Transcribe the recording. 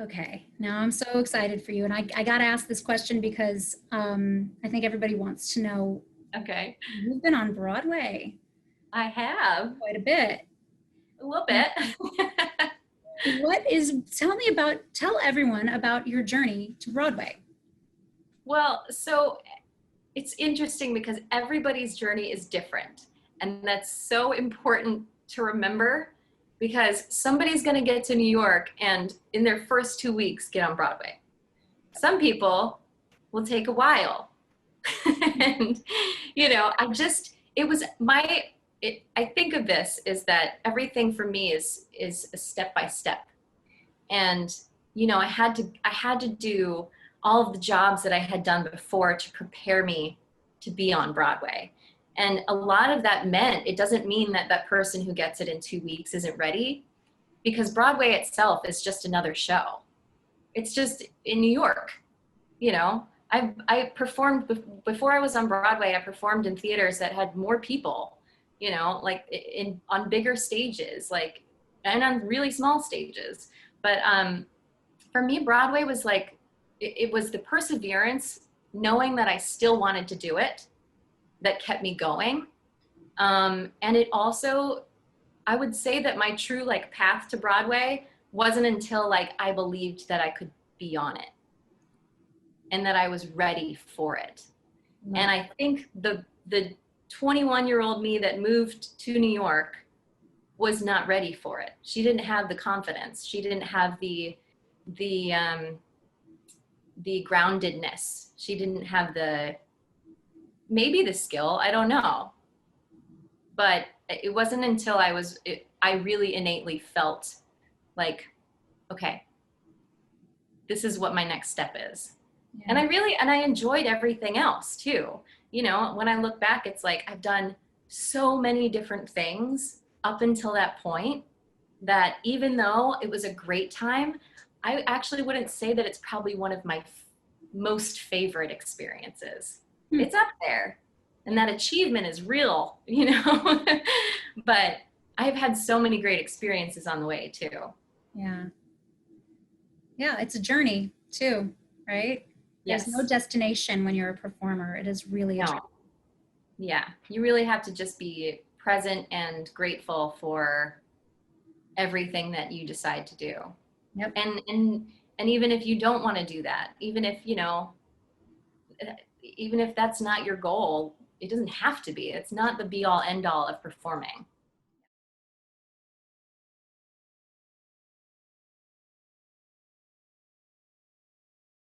Okay, now I'm so excited for you. And I got to ask this question because I think everybody wants to know, Okay. you've been on Broadway I have quite a bit. a little bit. Tell everyone about your journey to Broadway. Well, so it's interesting because everybody's journey is different. And that's so important to remember because somebody's going to get to New York and in their first 2 weeks get on Broadway. Some people will take a while. And, it was I think of this is that everything for me is a step by step. And, I had to do all of the jobs that I had done before to prepare me to be on Broadway. And a lot of that meant it doesn't mean that that person who gets it in 2 weeks isn't ready because Broadway itself is just another show. It's just in New York, I performed before I was on Broadway. I performed in theaters that had more people, like on bigger stages, like, and on really small stages. But for me, Broadway was like, it was the perseverance, knowing that I still wanted to do it, that kept me going. And it also, I would say that my true like path to Broadway wasn't until like I believed that I could be on it and that I was ready for it. And I think the 21-year-old me that moved to New York was not ready for it. She didn't have the confidence. She didn't have the groundedness. She didn't have maybe the skill. I don't know. But it wasn't until I really innately felt like, okay, this is what my next step is. Yeah. And I enjoyed everything else too. When I look back, it's like I've done so many different things up until that point that even though it was a great time, I actually wouldn't say that it's probably one of my most favorite experiences. It's up there. And that achievement is real, but I've had so many great experiences on the way too. Yeah. Yeah, it's a journey too, right? Yes. There's no destination when you're a performer. It is really a journey. Yeah, you really have to just be present and grateful for everything that you decide to do. Yep. And even if you don't want to do that, even if that's not your goal, it doesn't have to be. It's not the be all end all of performing.